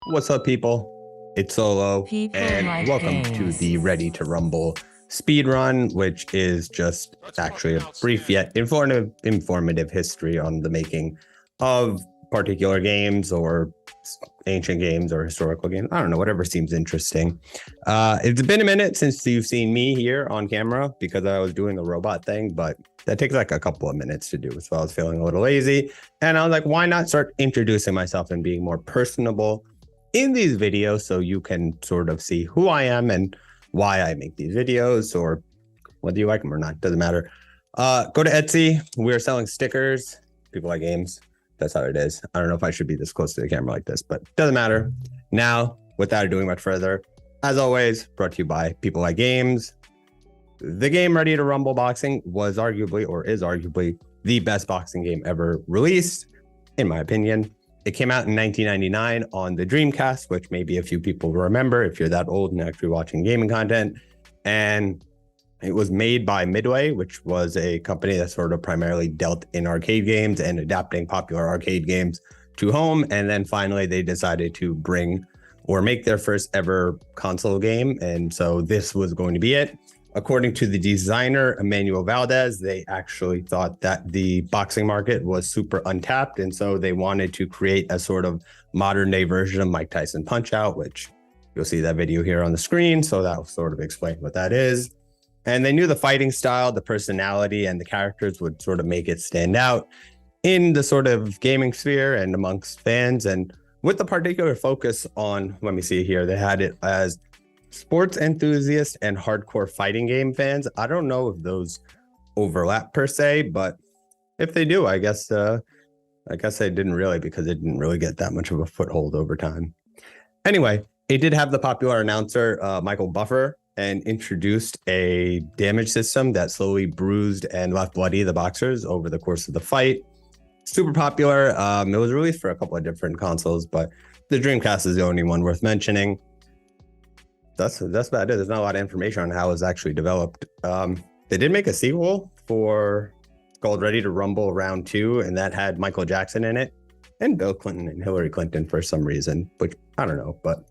What's up, people? It's Solo, People and like welcome to games. the Ready to Rumble speed run, which is just actually a brief yet informative history on the making of particular games or ancient games or historical games. I don't know, whatever seems interesting. It's been a minute since you've seen me here on camera because I was doing the robot thing, but that takes like a couple of minutes to do. So I was feeling a little lazy, and I was like, why not start introducing myself and being more personable in these videos so you can sort of see who I am and why I make these videos, or whether you like them or not, doesn't matter. Go to Etsy. We're selling stickers. People like games. That's how it is. I don't know if I should be this close to the camera like this, but doesn't matter. Now, without doing much further, as always, brought to you by People Like Games. The game Ready to Rumble Boxing was arguably, or is arguably, the best boxing game ever released, in my opinion. It came out in 1999 on the Dreamcast, which maybe a few people remember if you're that old and actually watching gaming content. And it was made by Midway, which was a company that sort of primarily dealt in arcade games and adapting popular arcade games to home. And then finally, they decided to bring or make their first ever console game. And so this was going to be it. According to the designer, Emmanuel Valdez, they actually thought that the boxing market was super untapped. And so they wanted to create a sort of modern day version of Mike Tyson Punch-Out, which you'll see that video here on the screen. So that will sort of explain what that is. And they knew the fighting style, the personality, and the characters would sort of make it stand out in the sort of gaming sphere and amongst fans. And with the particular focus on, let me see here, they had it as sports enthusiasts and hardcore fighting game fans. I don't know if those overlap per se, but if they do, I guess they didn't really, because it didn't really get that much of a foothold over time. Anyway, it did have the popular announcer Michael Buffer, and introduced a damage system that slowly bruised and left bloody the boxers over the course of the fight. Super popular. It was released for a couple of different consoles, but the Dreamcast is the only one worth mentioning. That's about it. There's not a lot of information on how it was actually developed. They did make a sequel called Ready to Rumble Round 2, and that had Michael Jackson in it and Bill Clinton and Hillary Clinton for some reason, which I don't know. But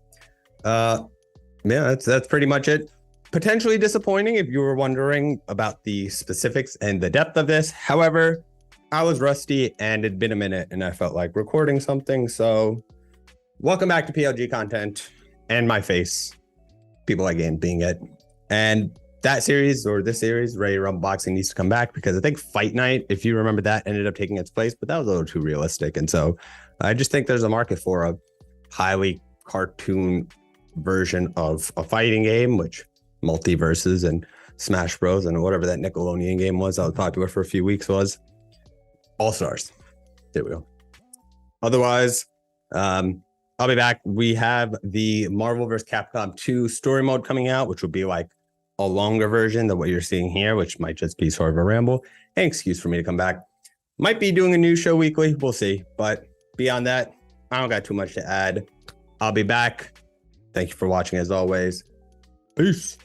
yeah, that's pretty much it. Potentially disappointing if you were wondering about the specifics and the depth of this. However, I was rusty and it'd been a minute and I felt like recording something. So welcome back to PLG content and my face. People Like Games being it. And that series, or this series, Ready to Rumble Boxing, needs to come back because I think Fight Night, if you remember that, ended up taking its place, but that was a little too realistic. And so I just think there's a market for a highly cartoon version of a fighting game, which Multiverses and Smash Bros. And whatever that Nickelodeon game was that was popular for a few weeks was All Stars. There we go. Otherwise, I'll be back. We have the Marvel vs. Capcom 2 story mode coming out, which will be like a longer version than what you're seeing here, which might just be sort of a ramble. An excuse for me to come back. Might be doing a new show weekly. We'll see. But beyond that, I don't got too much to add. I'll be back. Thank you for watching as always. Peace.